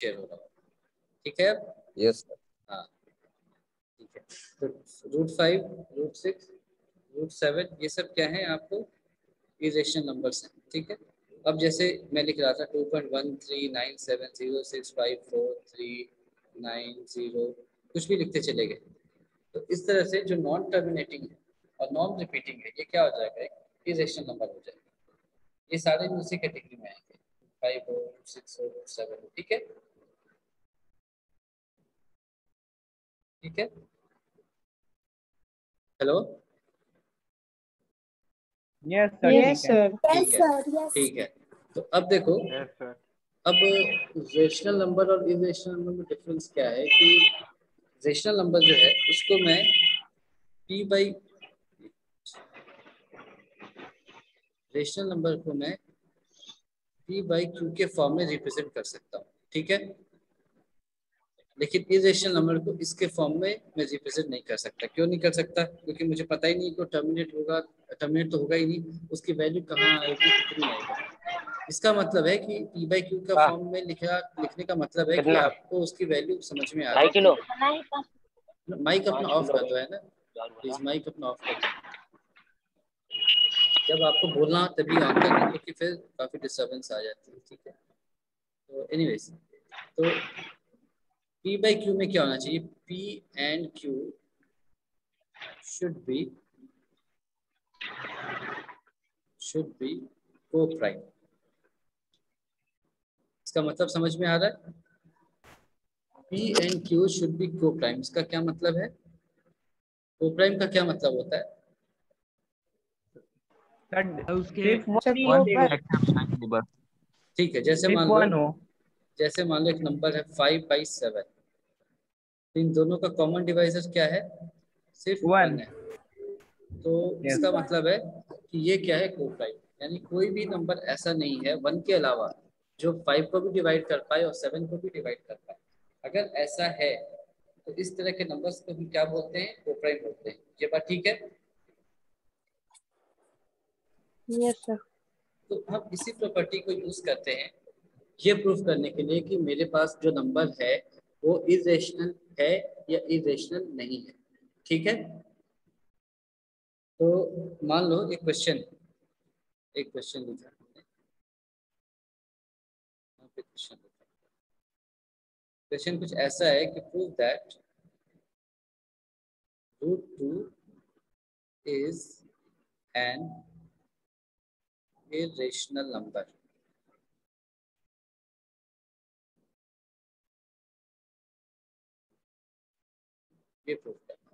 Share हो रहा हो, ठीक है। Yes sir. हाँ ठीक है। तो √5, √6, √7 ये सब क्या है आपको इरेशनल नंबर्स हैं, ठीक है। अब जैसे मैं लिख रहा था 2.13976065439 कुछ भी लिखते चले गए, तो इस तरह से जो नॉन टर्मिनेटिंग है और नॉन रिपीटिंग है ये क्या हो जाएगा, एक इरेशनल नंबर हो जाएगा। ये सारे भी उसी कैटेगरी में आएंगे, 5 हो, 6 हो, 7 हो, ठीक है। ठीक है, हेलो। यस सर, यस ठीक है। सर। ठीक है, ठीक है। तो अब देखो, यस सर। अब रेशनल नंबर और इरेशनल नंबर में डिफरेंस क्या है कि रेशनल नंबर जो है उसको मैं p बाई रेशनल नंबर को मैं p बाई क्यू के फॉर्म में रिप्रेजेंट कर सकता हूँ, ठीक है। लेकिन इरेशनल नंबर को इसके फॉर्म में मैं रिप्रेजेंट नहीं कर सकता। क्यों नहीं कर सकता? क्योंकि मुझे पता ही नहीं कि टर्मिनेट होगा, टर्मिनेट तो होगा ही नहीं, उसकी वैल्यू कहाँ आएगी, कितनी आएगी। इसका मतलब है कि p बाई क्यू का फॉर्म में लिखने का मतलब है कि कितना? आपको उसकी वैल्यू समझ में आ 2.5 रही किलो। है। माइक अपना 5 ऑफ किलो कर दो, है ना प्लीज, माइक अपना ऑफ कर दो। जब आपको बोलना हो तभी ऑन करना, क्योंकि फिर काफी डिस्टर्बेंस आ जाती है, ठीक है। तो एनीवेज, तो p बाई क्यू में क्या होना चाहिए, p and q should be को प्राइम। इसका मतलब समझ में आ रहा है? p and q should be को प्राइम, इसका क्या मतलब है? को प्राइम का क्या मतलब होता है? सर उसके सिर्फ अच्छा वन को ही, ठीक है, जैसे सिर्फ मान लो, वन हो। एक नंबर है 5/7, इन दोनों का कॉमन डिवाइजर क्या है, सिर्फ 1 वन। है। तो यस। इसका मतलब है कि ये क्या है, को प्राइम। यानी कोई भी नंबर ऐसा नहीं है 1 के अलावा जो 5 को भी डिवाइड कर पाए और 7 को भी डिवाइड कर पाए। अगर ऐसा है तो इस तरह के नंबर्स को हम क्या बोलते हैं, को प्राइम बोलते हैं। ये बात ठीक है? Yes sir. तो हम इसी प्रॉपर्टी को यूज करते हैं ये प्रूफ करने के लिए कि मेरे पास जो नंबर है वो इरेशनल है या इरेशनल नहीं है, ठीक है। तो मान लो एक क्वेश्चन लिखा हमने, यहाँ पे क्वेश्चन कुछ ऐसा है कि prove that √2 is an irrational number. ये प्रूफ करना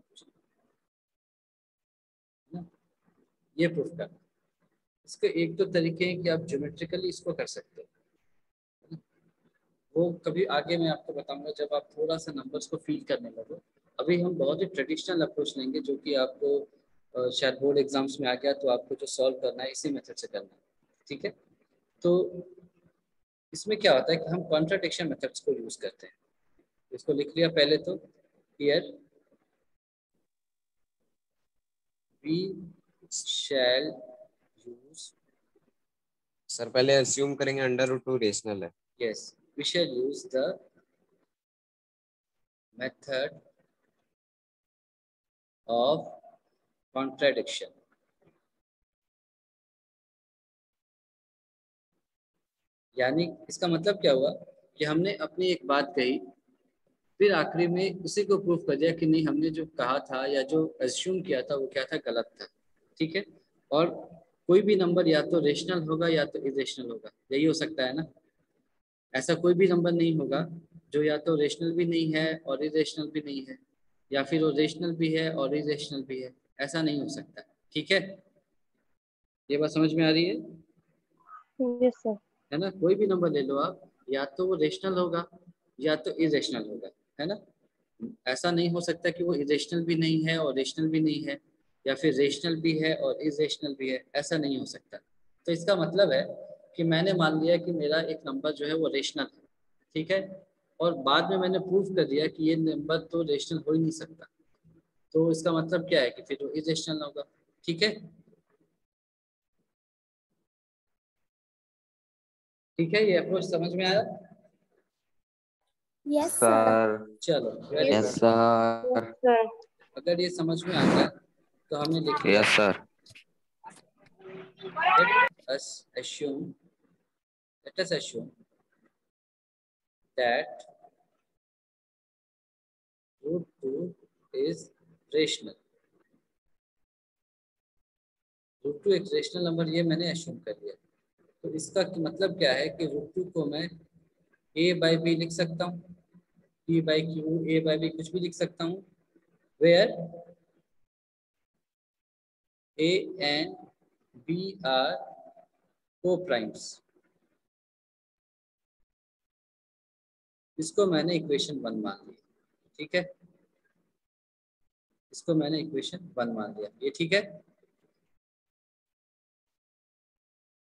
है ना, ये प्रूफ करना। इसके एक दो तरीके हैं कि आप ज्योमेट्रिकली इसको कर सकते हो, वो कभी आगे मैं आपको बताऊंगा जब आप थोड़ा सा नंबर्स को फील करने लगो। अभी हम बहुत ही ट्रेडिशनल अप्रोच लेंगे जो कि आपको शायद बोर्ड एग्जाम्स में आ गया, तो आपको जो सॉल्व करना है इसी मेथड से करना है, ठीक है। तो इसमें क्या होता है कि हम कॉन्ट्राडिक्शन मेथड्स को यूज करते हैं। इसको लिख लिया पहले तो, here we shall use, sir पहले अस्यूम करेंगे √2 रेशनल है। Yes, we shall use the method of contradiction. यानी इसका मतलब क्या हुआ कि हमने अपनी एक बात कही, फिर आखिरी में उसी को प्रूफ कर दिया कि नहीं, हमने जो कहा था या जो एज्यूम किया था वो क्या था, गलत था, ठीक है। और कोई भी नंबर या तो रेशनल होगा या तो इरेशनल होगा, यही हो सकता है ना। ऐसा कोई भी नंबर नहीं होगा जो या तो रेशनल भी नहीं है और इरेशनल भी नहीं है, या फिर वो रेशनल भी है और इरेशनल भी है, ऐसा नहीं हो सकता, ठीक है। ये बात समझ में आ रही यस सर। है ना। कोई भी नंबर ले लो आप, या तो वो रेशनल होगा या तो इरेशनल होगा, है ना। ऐसा नहीं हो सकता कि वो इरेशनल भी नहीं है और रेशनल भी नहीं है, या फिर रेशनल भी है और इरेशनल भी है, ऐसा नहीं हो सकता। तो इसका मतलब है कि मैंने मान लिया कि मेरा एक नंबर जो है वो रेशनल है, ठीक है, और बाद में मैंने प्रूफ कर दिया कि ये नंबर तो रेशनल हो ही नहीं सकता, तो इसका मतलब क्या है कि फिर वो इरेशनल होगा, ठीक है। ठीक है, ये अप्रोच समझ में आया? Yes, sir. चलो very Yes, good. sir. Yes, sir. अगर ये समझ में आ गया तो हमने लिख लिया। Yes, sir. Let us assume that root 2 is rational। Root 2 एक रेशनल नंबर, ये मैंने assume कर लिया। तो इसका मतलब क्या है कि रूट 2 को मैं a बाई बी लिख सकता हूँ, p by q, a by b कुछ भी लिख सकता हूँ, where a and b are coprimes. इसको मैंने इक्वेशन 1 मान लिया, ठीक है। इसको मैंने इक्वेशन 1 मान लिया, ये ठीक है।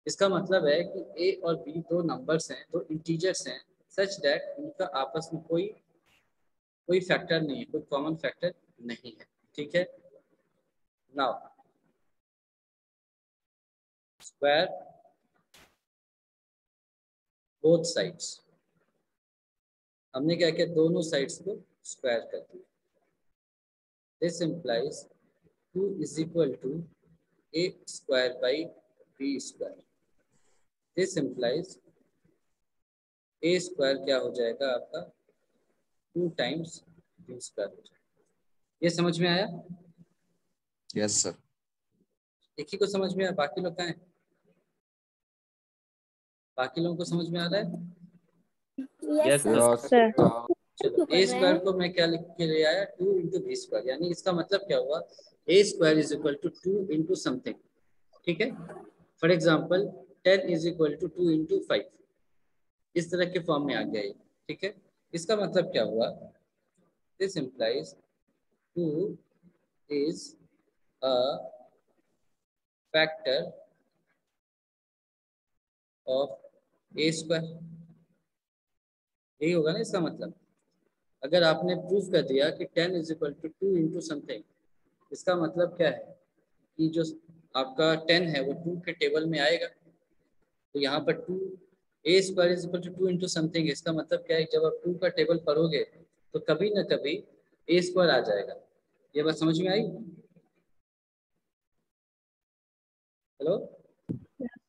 इसका मतलब है कि a और b दो नंबर्स हैं, दो इंटीजर्स हैं, सच दैट उनका आपस में कोई फैक्टर नहीं है, कोई कॉमन फैक्टर नहीं है, ठीक है। नाउ स्क्वायर बोथ साइड्स, हमने क्या किया, दोनों साइड्स को स्क्वायर कर दिया। This implies 2 is equal to a square by b square. This implies a square क्या हो जाएगा आपका, 2 टाइम्स b स्क्वायर हो जाएगा। ये समझ में आया? Yes, sir. एक ही को समझ में आया, बाकी लोग कहाँ हैं? बाकी लोगों को समझ में आ रहा है? Yes, Yes, sir. sir. Sir. चलो a स्क्वायर को मैं क्या लिख के ले आया, 2 इंटू बी स्क्वायर। यानी इसका मतलब क्या हुआ, a square is equal to 2 into something, ठीक है। For example 10 is equal to 2 into 5, इस तरह के फॉर्म में आ गया ये, ठीक है। इसका मतलब क्या हुआ, this implies 2 is a factor of a square. यही होगा ना इसका मतलब। अगर आपने प्रूफ कर दिया कि 10 is equal to 2 into something, इसका मतलब क्या है कि जो आपका 10 है वो 2 के टेबल में आएगा। तो यहाँ पर 2 a square is equal to 2 into something, इसका मतलब क्या है, जब आप 2 का टेबल पढ़ोगे तो कभी ना कभी a स्क्वायर आ जाएगा। ये बात समझ में आई? Hello,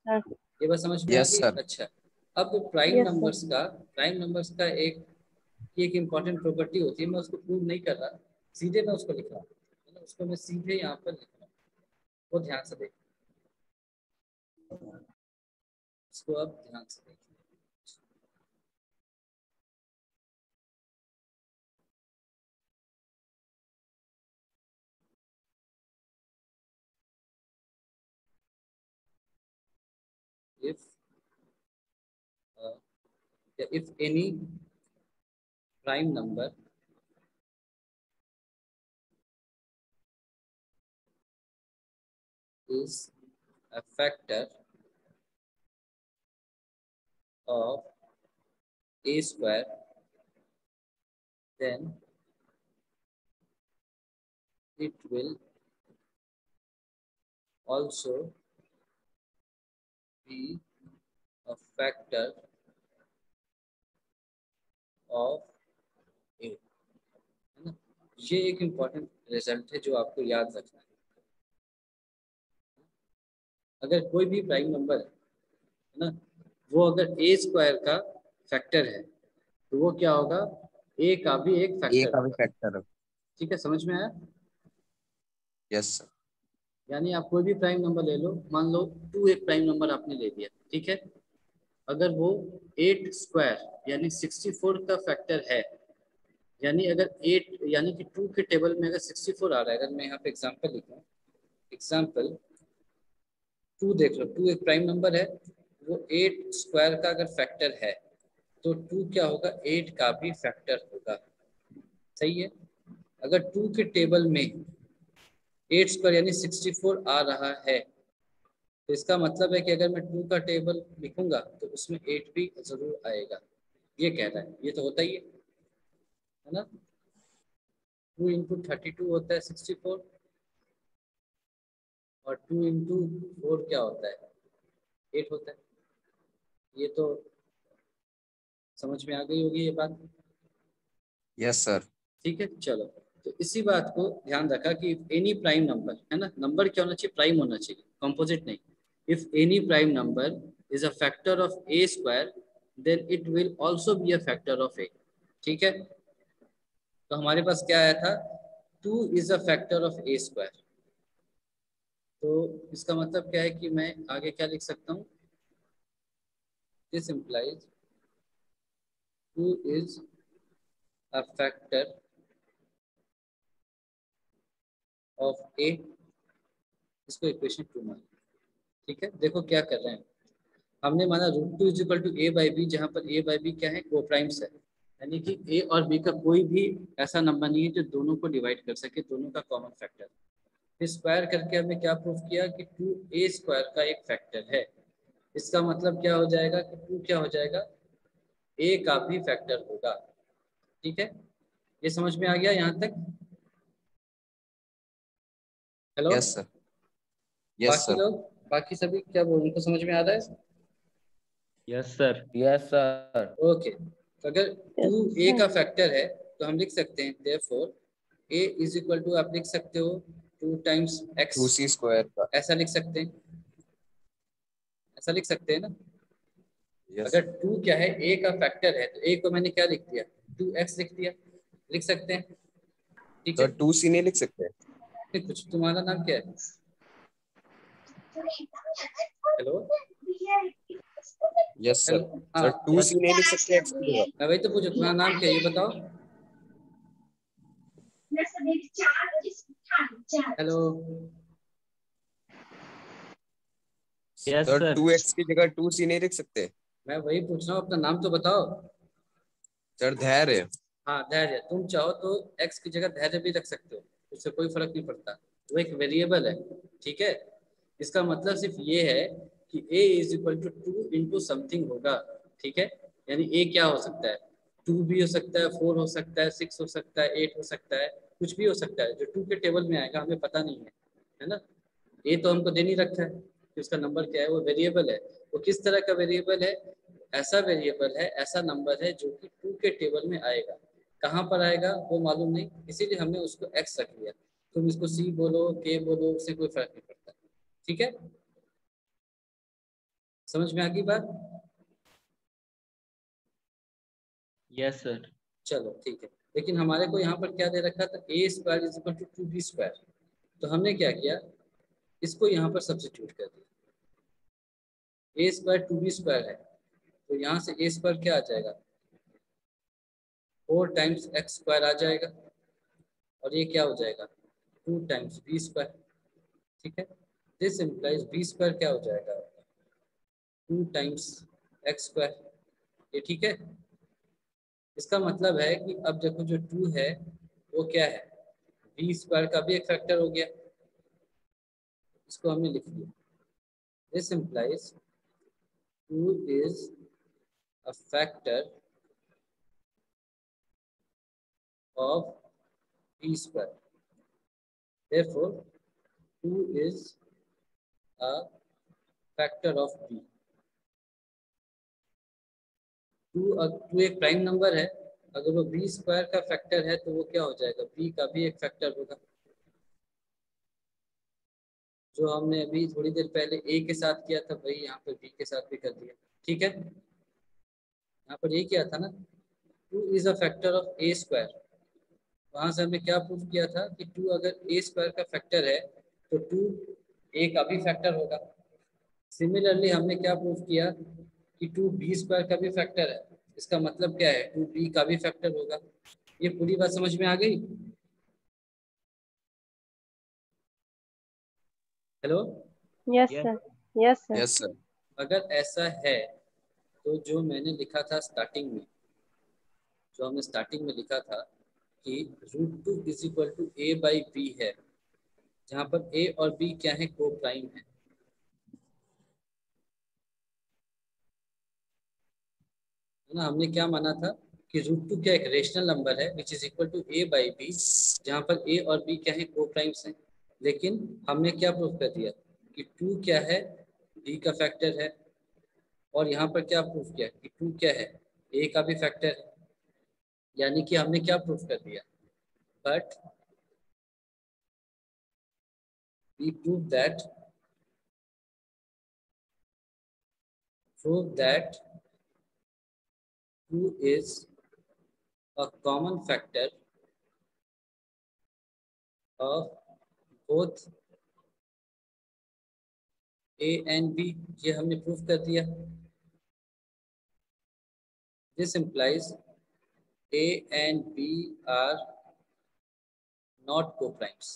Sir. ये बात समझ में आ Yes, गई? sir. अच्छा, अब प्राइम Yes, sir. नंबर्स का एक इम्पॉर्टेंट प्रॉपर्टी होती है, मैं उसको प्रूव नहीं कर रहा, सीधे मैं उसको लिख रहा हूँ, है ना, उसको मैं सीधे यहाँ पर लिख रहा हूँ, वो ध्यान से देखिए, इसको आप ध्यान से देखिए। if any prime number is a factor of a square, then it will also be a factor of a, है ना। ये एक इम्पॉर्टेंट रिजल्ट है जो आपको याद रखना है। अगर कोई भी प्राइम नंबर है ना, वो अगर ए स्क्वायर का फैक्टर है तो वो क्या होगा, ए का भी एक A फैक्टर का भी होगा। फैक्टर। ठीक है, समझ में आया? Yes, sir. यानी आप कोई भी प्राइम नंबर ले लो, मान लो 2 एक प्राइम नंबर आपने ले लिया, ठीक है। अगर वो 8 स्क्वायर यानी 64 का फैक्टर है, यानी अगर 8 यानी कि 2 के टेबल में अगर 64 आ रहा है, अगर मैं यहाँ पे एग्जांपल लिखूँ, एग्जांपल 2 देख लो, 2 एक प्राइम नंबर है, वो 8 स्क्वायर का अगर फैक्टर है तो 2 क्या होगा, 8 का भी फैक्टर होगा, सही है। अगर 2 के टेबल में 8 स्क्वायर यानी 64 आ रहा है, तो इसका मतलब है कि अगर मैं 2 का टेबल लिखूंगा तो उसमें 8 भी जरूर आएगा, ये कह रहा है। ये तो होता ही है ना। 2 इंटू 32 होता है 64, और 2 इंटू 4 क्या होता है, 8 होता है। ये तो समझ में आ गई होगी ये बात। Yes sir. ठीक है, चलो। तो इसी बात को ध्यान रखा कि एनी प्राइम नंबर है ना, नंबर क्या होना चाहिए, प्राइम होना चाहिए, कंपोजिट नहीं। If any prime number is a factor of a square then it will also be a factor of a. ठीक है, तो हमारे पास क्या आया था, 2 is a factor of a square. तो इसका मतलब क्या है कि मैं आगे क्या लिख सकता हूँ, this implies 2 is a factor of a, इसको इक्वेशन 2 मान। ठीक है, देखो क्या कर रहे हैं, हमने माना √2 is equal to a by b, जहाँ पर ए बाई बी क्या है, को प्राइम्स है, यानी कि ए और बी का कोई भी ऐसा नंबर नहीं है जो दोनों को डिवाइड कर सके, दोनों का कॉमन फैक्टर। फिर स्क्वायर करके हमने क्या प्रूफ किया कि 2a स्क्वायर का एक फैक्टर है। इसका मतलब क्या हो जाएगा कि 2 क्या हो जाएगा, a का भी फैक्टर होगा। ठीक है, ये समझ में आ गया यहाँ तक? Hello, yes sir. यस बाकी सर। लोग, बाकी सभी क्या बोल, उनको समझ में आ रहा है? Yes, sir. Yes, sir. Okay, तो अगर Yes, 2a sir. का फैक्टर है तो हम लिख सकते हैं therefore a is equal to, आप लिख सकते हो 2 टाइम्स x, 2c स्क्वायर का। ऐसा लिख सकते हैं, ऐसा लिख सकते हैं ना। यस। अगर 2 क्या है, a का फैक्टर है, तो a को मैंने क्या लिख दिया, 2x लिख दिया, लिख सकते हैं। ठीक है, सर 2c नहीं लिख सकते? फिर कुछ, तुम्हारा नाम क्या है? Hello, yes sir. हेलो, हाँ, सर 2c नहीं लिख सकते x की जगह? मैं वही तो पूछा, तुम्हारा नाम क्या है ये बताओ। Hello, Yes, sir sir. 2x की जगह 2c नहीं लिख सकते? मैं वही पूछ रहा हूँ, अपना नाम तो बताओ। सर धैर्य। हाँ, धैर्य, तुम चाहो तो x की जगह धैर्य भी रख सकते हो, उससे कोई फर्क नहीं पड़ता, वो एक वेरिएबल है। ठीक है, इसका मतलब सिर्फ ये है कि a is equal to 2 into something होगा। ठीक है, यानी a क्या हो सकता है, 2 भी हो सकता है, 4 हो सकता है, 6 हो सकता है, 8 हो सकता है, कुछ भी हो सकता है, जो 2 के टेबल में आएगा हमें पता नहीं है ना। a तो हमको दे नहीं रखा है कि उसका नंबर क्या है, वो वेरिएबल है। वो किस तरह का वेरिएबल है, ऐसा वेरिएबल है, ऐसा नंबर है जो कि 2 के टेबल में आएगा। कहाँ पर आएगा वो मालूम नहीं, इसीलिए हमने उसको x रख लिया। तुम इसको c बोलो, k बोलो, उससे कोई फर्क नहीं पड़ता। ठीक है, समझ में आ गई बात? Yes, sir. चलो ठीक है, लेकिन हमारे को यहाँ पर क्या दे रखा था, a square is equal to 2b square. तो हमने क्या किया, इसको यहाँ पर सब्स्टिट्यूट कर दिया, ए स्क्वायर 2b स्क्वायर है, तो यहाँ से ए स्क्वायर क्या आ जाएगा, 4 टाइम्स एक्स स्क्वायर आ जाएगा, और ये क्या हो जाएगा, 2 टाइम्स बी स्क्वायर। ठीक है, दिस इम्प्लाइज बी स्क्वायर क्या हो जाएगा, 2 टाइम्स एक्स स्क्वायर। ये ठीक है, इसका मतलब है कि अब देखो जो 2 है वो क्या है, बी स्क्वायर का भी एक फैक्टर हो गया, इसको हमने लिख लिया। This implies 2 is a factor of b square, therefore 2 is a factor of b। 2 एक प्राइम नंबर है, अगर वो बी स्क्वायर का फैक्टर है तो वो क्या हो जाएगा, बी का भी एक फैक्टर होगा, जो हमने अभी थोड़ी देर पहले ए के साथ किया था वही यहाँ पर बी के साथ भी कर दिया। ठीक है, यहाँ पर ये किया था ना, 2 is a factor of a square, वहां से हमने क्या प्रूफ किया था कि 2 अगर ए स्क्वायर का फैक्टर है तो 2 ए का भी फैक्टर होगा। सिमिलरली हमने क्या प्रूफ किया कि 2 बी स्क्वायर का भी फैक्टर है, इसका मतलब क्या है, 2 बी का भी फैक्टर होगा। ये पूरी बात समझ में आ गई? Hello, Yes, Yes. sir. Yes, sir. Yes sir. अगर ऐसा है तो जो मैंने लिखा था स्टार्टिंग में, जो हमने स्टार्टिंग में लिखा था कि √2 is equal to a by b है, जहाँ पर ए और बी क्या है, को प्राइम है ना। हमने क्या माना था कि √2 क्या एक रेशनल नंबर है which is equal to a by b, जहाँ पर ए और बी क्या है, को प्राइम्स हैं। लेकिन हमने क्या प्रूफ कर दिया कि 2 क्या है, बी का फैक्टर है, और यहाँ पर क्या प्रूफ किया कि 2 क्या है, ए का भी फैक्टर है। यानी कि हमने क्या प्रूफ कर दिया, but we prove that 2 is a common factor of both A and B। ये हमने प्रूफ कर दिया। This implies A and B are not co-primes।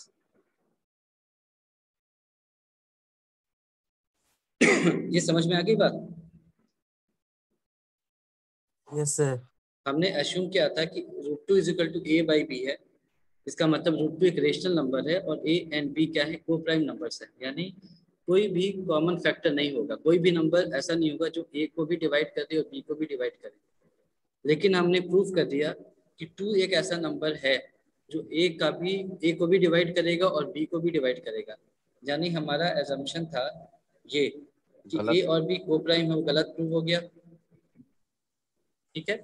ये समझ में आ गई बात? Yes sir. हमने अश्यूम किया था कि √2 इज इक्वल टू A/B है। इसका मतलब √2 एक रेशनल नंबर है और A एंड B क्या है, को प्राइम नंबर्स है। यानी कोई भी कॉमन फैक्टर नहीं होगा, कोई भी नंबर ऐसा नहीं होगा जो A को भी डिवाइड करे और B को भी डिवाइड करे। लेकिन हमने प्रूफ कर दिया कि 2 एक ऐसा नंबर है जो A को भी डिवाइड करेगा और B को भी डिवाइड करेगा। यानी हमारा एजम्पशन था ये कि A और B को प्राइम है, वो गलत प्रूव हो गया। ठीक है,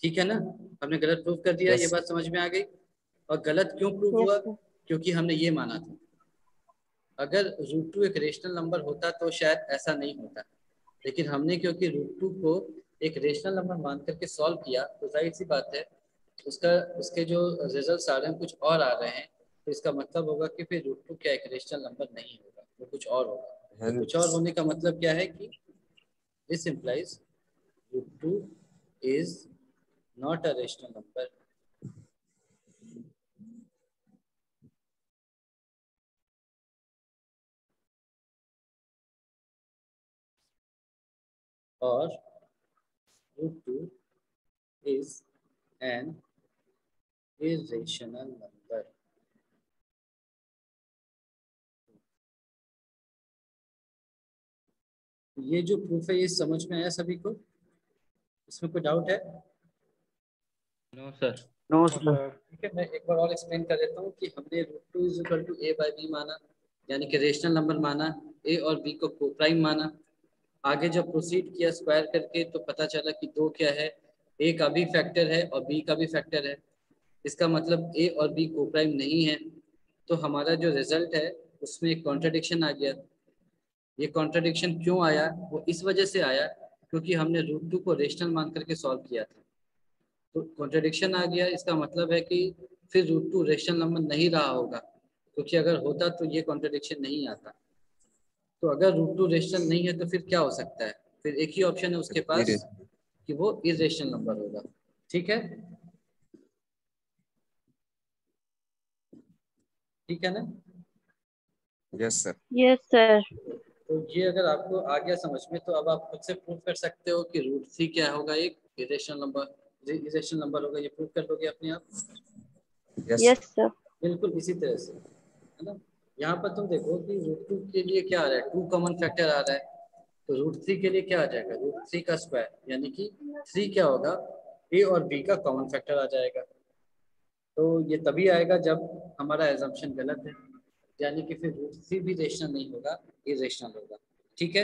ठीक है ना, हमने गलत प्रूफ कर दिया। Yes. ये बात समझ में आ गई। और गलत क्यों प्रूफ Yes, हुआ? sir. क्योंकि हमने ये माना था अगर √2 एक रेशनल नंबर होता तो शायद ऐसा नहीं होता। लेकिन हमने क्योंकि √2 को एक रेशनल नंबर मान करके सॉल्व किया तो जाहिर सी बात है उसके जो रिजल्ट्स आ रहे हैं कुछ और आ रहे हैं। तो इसका मतलब होगा कि फिर √2 क्या एक रेशनल नंबर नहीं होगा, वो कुछ और होगा। तो कुछ और होने का मतलब क्या है कि this implies √2 is not a rational number। और √2 is an irrational number। ये जो प्रूफ है ये समझ में आया सभी को? इसमें कोई डाउट है? No sir. No, sir. ठीक है, मैं एक बार और एक्सप्लेन कर देता हूँ कि हमने √2 इज इक्वल टू A/B माना, यानी कि रेशनल नंबर माना, A और B को कोप्राइम माना। आगे जब प्रोसीड किया स्क्वायर करके तो पता चला कि 2 क्या है, A का भी फैक्टर है और B का भी फैक्टर है। इसका मतलब A और B कोप्राइम नहीं है। तो हमारा जो रिजल्ट है उसमें एक कॉन्ट्रडिक्शन आ गया। ये कॉन्ट्रडिक्शन क्यों आया? वो इस वजह से आया क्योंकि हमने √2 को रेशनल मान करके सॉल्व किया था। तो कॉन्ट्रडिक्शन आ गया, इसका मतलब है कि फिर √2 रेशनल नंबर नहीं रहा होगा, क्योंकि अगर होता तो ये कॉन्ट्रडिक्शन नहीं आता। तो अगर √2 रेशनल नहीं है तो फिर क्या हो सकता है? फिर एक ही ऑप्शन है उसके पास कि वो इरेशनल नंबर होगा। ठीक है, ठीक है ना? Yes sir. Yes, sir. तो ये अगर आपको आ गया समझ में तो अब आप खुद से प्रूव कर सकते हो कि √3 क्या होगा, एक इरेशनल नंबर होगा। ये प्रूव कर लोगे अपने आप? Yes, sir. बिल्कुल इसी तरह से, है ना? यहाँ पर तुम देखो कि √2 के लिए क्या आ रहा है, 2 कॉमन फैक्टर आ रहा है। तो √3 के लिए क्या आ जाएगा, √3 का स्क्वायर, यानी कि 3 क्या होगा, A और B का कॉमन फैक्टर आ जाएगा। तो ये तभी आएगा जब हमारा एजम्पशन गलत है, यानी कि फिर √3 भी रेशनल नहीं होगा, इरेशनल होगा। ठीक है,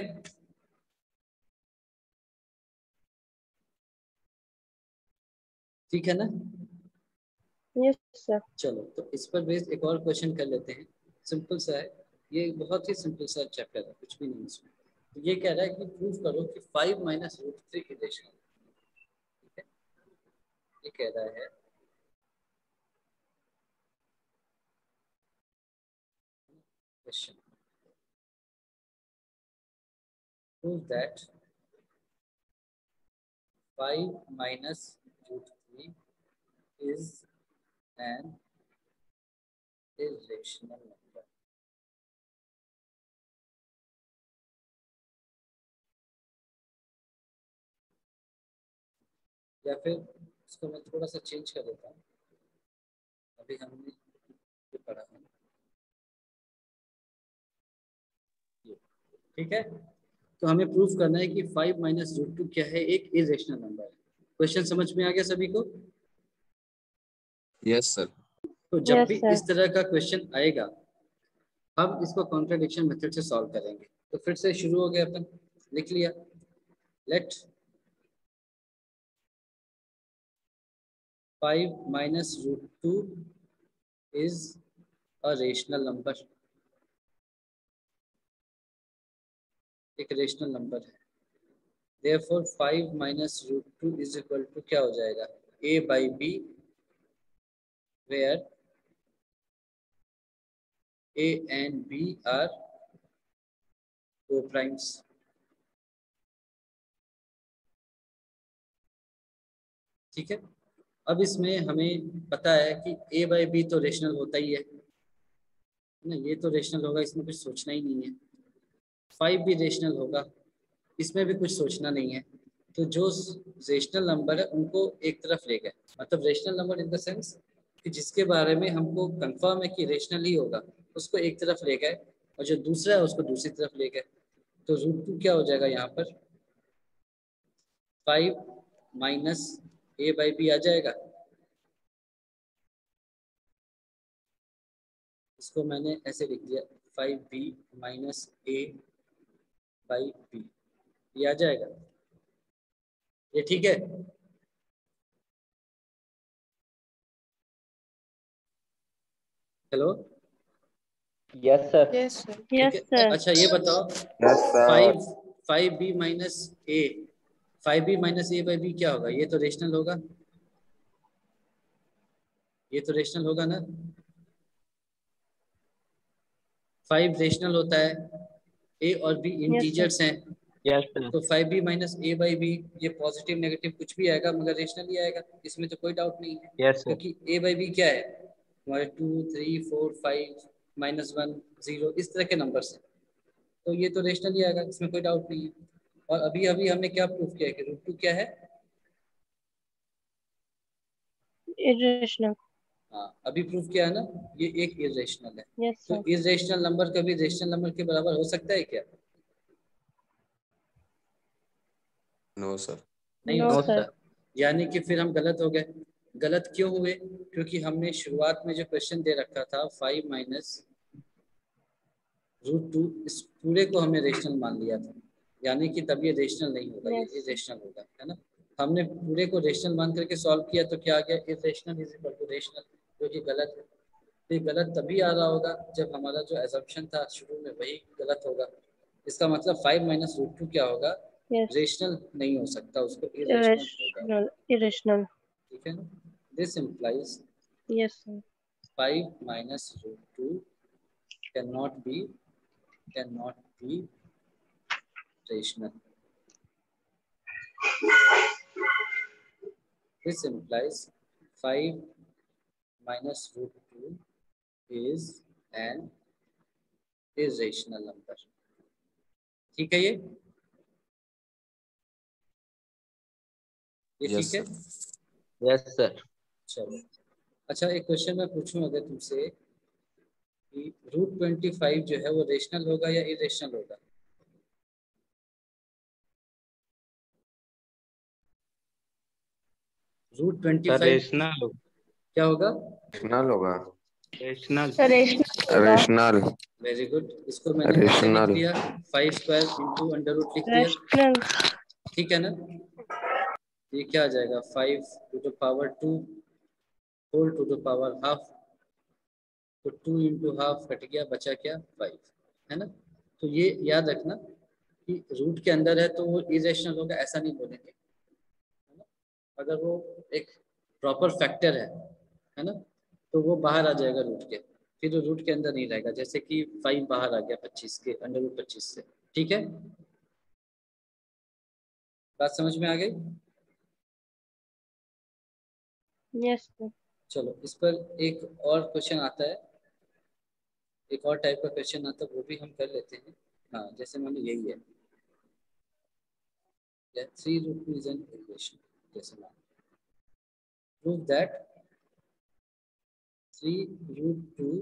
ठीक है ना? Yes, sir. चलो तो इस पर बेस्ड एक और क्वेश्चन कर लेते हैं। सिंपल सा है, ये बहुत ही सिंपल सा चैप्टर है, कुछ भी नहीं इसमें। तो ये कह रहा है कि प्रूव करो कि 5 - √3 इरेशनल। ठीक है, ये कह रहा है question, prove that 5 - √3 is an irrational number। या फिर इसको मैं थोड़ा सा चेंज कर देता हूँ। अभी हमने ये पढ़ा है, ये ठीक है। तो हमें प्रूफ करना है कि 5 - √2 क्या है, एक इरेशनल नंबर है। क्वेश्चन समझ में आ गया सभी को? Yes sir. तो जब Yes, भी sir. इस तरह का क्वेश्चन आएगा हम इसको कॉन्ट्रडिक्शन मेथड से सॉल्व करेंगे। तो फिर से शुरू हो गया, अपन लिख लिया, let 5 minus root 2 is a rational number, एक रेशनल नंबर है। Therefore 5 minus root 2 is equal to क्या हो जाएगा, a by b, where a and b are co-primes। ठीक है, अब इसमें हमें पता है कि a by b तो रेशनल होता ही है ना, ये तो रेशनल होगा, इसमें कुछ सोचना ही नहीं है। 5 भी रेशनल होगा, इसमें भी कुछ सोचना नहीं है। तो जो रेशनल नंबर है उनको एक तरफ ले गए, मतलब rational number in the sense कि जिसके बारे में हमको कंफर्म है कि रेशनल ही होगा, उसको एक तरफ ले गए, और जो दूसरा है उसको दूसरी तरफ ले गए। तो रूट 2 क्या हो जाएगा यहाँ पर, 5 माइनस a बाई बी आ जाएगा। इसको मैंने ऐसे लिख दिया, 5b minus a by b, ये आ जाएगा। ये ठीक है, हेलो, यस सर। Yes, ठीक है। sir. अच्छा ये बताओ, yes sir. 5b minus a, 5b minus a by b क्या होगा, ये तो रेशनल होगा, ये तो रेशनल होगा ना। 5 रेशनल होता है, ए और बी इंटीजर्स हैं, यस सर। तो 5b minus a by b ये पॉजिटिव नेगेटिव कुछ भी आएगा मगर रेशनल ही आएगा, इसमें तो कोई डाउट नहीं है। Yes sir. क्योंकि ए बाई बी क्या है हमारे, 2 3 4 5 माइनस 1 0 इस तरह के नंबर से, तो ये तो रेशनल ही आएगा, इसमें कोई डाउट नहीं है। और अभी अभी हमने क्या प्रूफ किया कि रूट 2 क्या है, Irrational. हाँ अभी प्रूफ किया है ना, ये एक इरेशनल है। Yes, तो sir. इरेशनल नंबर कभी रेशनल नंबर के बराबर हो सकता है क्या, नो सर। नहीं हो No, सकता। sir. यानी कि फिर हम गलत हो गए। गलत क्यों हुए, क्योंकि हमने शुरुआत में जो क्वेश्चन दे रखा था 5 माइनस रूट 2, इस पूरे को हमने रेशनल मान लिया था, यानी कि तब ये रेशनल नहीं होगा, ये Yes. इरेशनल होगा, है ना। हमने पूरे को रेशनल मान करके सॉल्व किया तो क्या आ गया, irrational is equal to rational, जो कि गलत है। तो ये गलत तभी आ रहा होगा जब हमारा जो एजम्पशन था शुरू में वही गलत होगा। इसका मतलब 5 माइनस रूट 2 क्या होगा, Yes. रेशनल नहीं हो सकता, उसको इरेशनल होगा। Irrational. Irrational. ठीक है ना, this implies Yes, sir. 5 minus root 2 cannot be rational. This implies 5 minus root 2 is an irrational number. ठीक है, ये यस ठीक है। सर। Yes sir. चलो, अच्छा एक क्वेश्चन मैं पूछूं अगर तुमसे कि रूट 25 जो है वो रेशनल होगा या इरेशनल होगा, रूट 25 रेशनल। क्या होगा, रेशनल होगा। Rational. Irrational. Rational. Very good. इसको मैंने ऐसे लिख रेशनल। दिया, 5 स्क्वायर इंटू अंडर रूट लिख दिया, Rational. ठीक है ना। ये क्या आ जाएगा, 5 to the power 2 whole to the power half, तो 2 इंटू हाफ कट गया, बचा क्या 5, है ना। तो ये याद रखना कि रूट के अंदर है तो वो इरेशनल होगा ऐसा नहीं बोलेंगे, है ना। अगर वो एक प्रॉपर फैक्टर है ना, तो वो बाहर आ जाएगा रूट के, फिर वो रूट के अंदर नहीं रहेगा। जैसे कि 5 बाहर आ गया 25 के अंडर रूट 25 से, ठीक है। बात समझ में आ गई। Yes, sir. चलो इस पर एक और क्वेश्चन आता है, एक और टाइप का क्वेश्चन आता है, वो भी हम कर लेते हैं। हाँ जैसे मान लो यही है, 3 रूट 2 इज एन इक्वेशन, जैसे मान prove that 3 root 2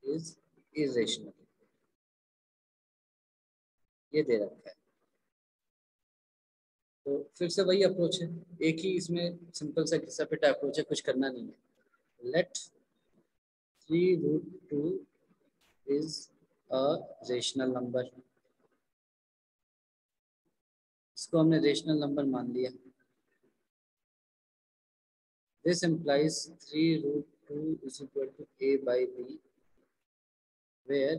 is irrational, ये दे रखा है। तो फिर से वही अप्रोच है, एक ही इसमें सिंपल सा घिसा पिटा अप्रोच है, कुछ करना नहीं है। Let 3 root 2 is a rational number, इसको हमने रेशनल नंबर मान लिया। This implies 3 root 2 is equal to a by b, where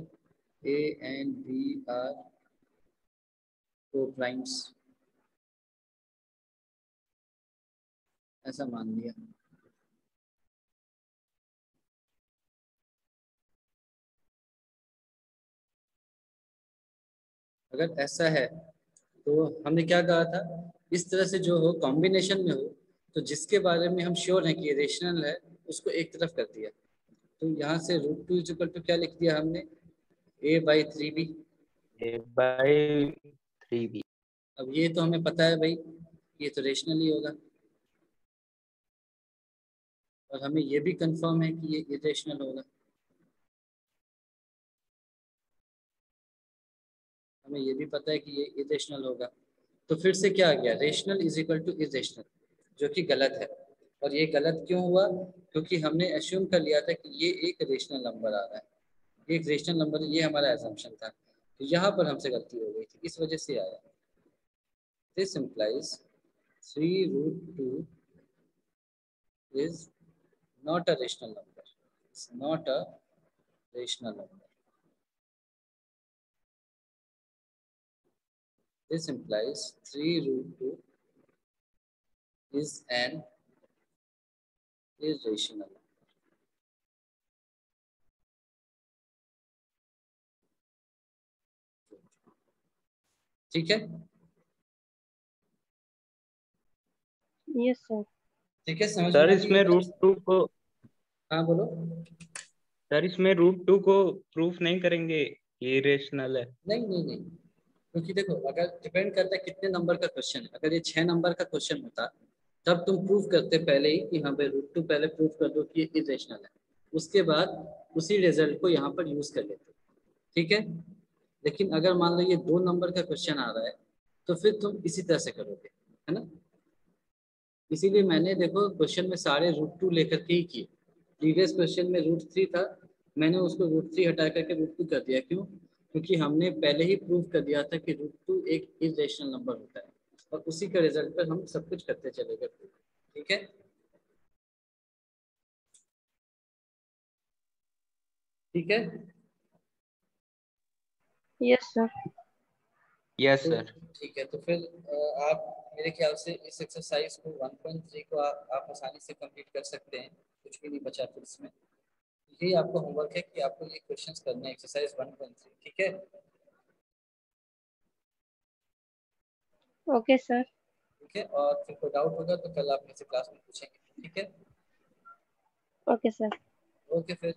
a and b are co-primes. ऐसा मान लिया। अगर ऐसा है तो हमने क्या कहा था, इस तरह से जो हो कॉम्बिनेशन में हो, तो जिसके बारे में हम श्योर हैं कि ये रेशनल है उसको एक तरफ कर दिया। तो यहाँ से रूट 2 इज इक्वल टू क्या लिख दिया हमने, a बाई 3b। A/3b। अब ये तो हमें पता है भाई, ये तो रेशनल ही होगा, और हमें ये भी कंफर्म है कि ये इरेशनल होगा। हमें ये भी पता है कि ये इरेशनल होगा। तो फिर से क्या आ गया, rational is equal to irrational, जो कि गलत है। और ये गलत क्यों हुआ, क्योंकि हमने एज्यूम कर लिया था कि ये एक रेशनल नंबर आ रहा है, ये एक रेशनल नंबर, ये हमारा एजम्पशन था। तो यहाँ पर हमसे गलती हो गई थी, इस वजह से आया। This implies 3 root 2 is not a rational number. It's not a rational number. This implies 3 root 2 is an irrational number. ठीक है, Yes, sir. ठीक है, समझ सर में आ इसमें गई? रूट 2 को हाँ बोलो। सर इसमें रूट 2 को प्रूफ नहीं करेंगे, ये रेशनल है। नहीं नहीं नहीं, क्योंकि देखो अगर डिपेंड करता है कितने नंबर का क्वेश्चन है। अगर ये 6 नंबर का क्वेश्चन होता तब तुम प्रूफ करते पहले ही कि हाँ भाई रूट 2 पहले प्रूफ कर दो कि ये इरेशनल है, उसके बाद उसी रिजल्ट को यहाँ पर यूज कर लेते। ठीक है, लेकिन अगर मान लो ये 2 नंबर का क्वेश्चन आ रहा है तो फिर तुम इसी तरह से करोगे, है ना। इसीलिए मैंने देखो क्वेश्चन में सारे रूट 2 लेकर के ही किए। प्रीवियस क्वेश्चन में रूट 3 था, मैंने उसको रूट 3 हटा करके रूट 2 कर दिया। क्यों, क्योंकि हमने पहले ही प्रूव कर दिया था कि रूट 2 एक इरेशनल नंबर होता है, और उसी के रिजल्ट पर हम सब कुछ करते चले गए। ठीक है, ठीक है। Yes, sir. यस तो सर। ठीक है, तो फिर आप मेरे ख्याल से इस एक्सरसाइज को 1.3 को आप आसानी से कंप्लीट कर सकते हैं, कुछ भी नहीं बचा फिर इसमें। यही आपको होमवर्क है कि आपको ये क्वेश्चंस करने हैं, एक्सरसाइज 1.3। ठीक है, Okay, sir. ठीक है। और फिर कोई डाउट होगा तो कल आप मेरे से क्लास में पूछेंगे। ठीक है, Okay, sir. ओके फिर।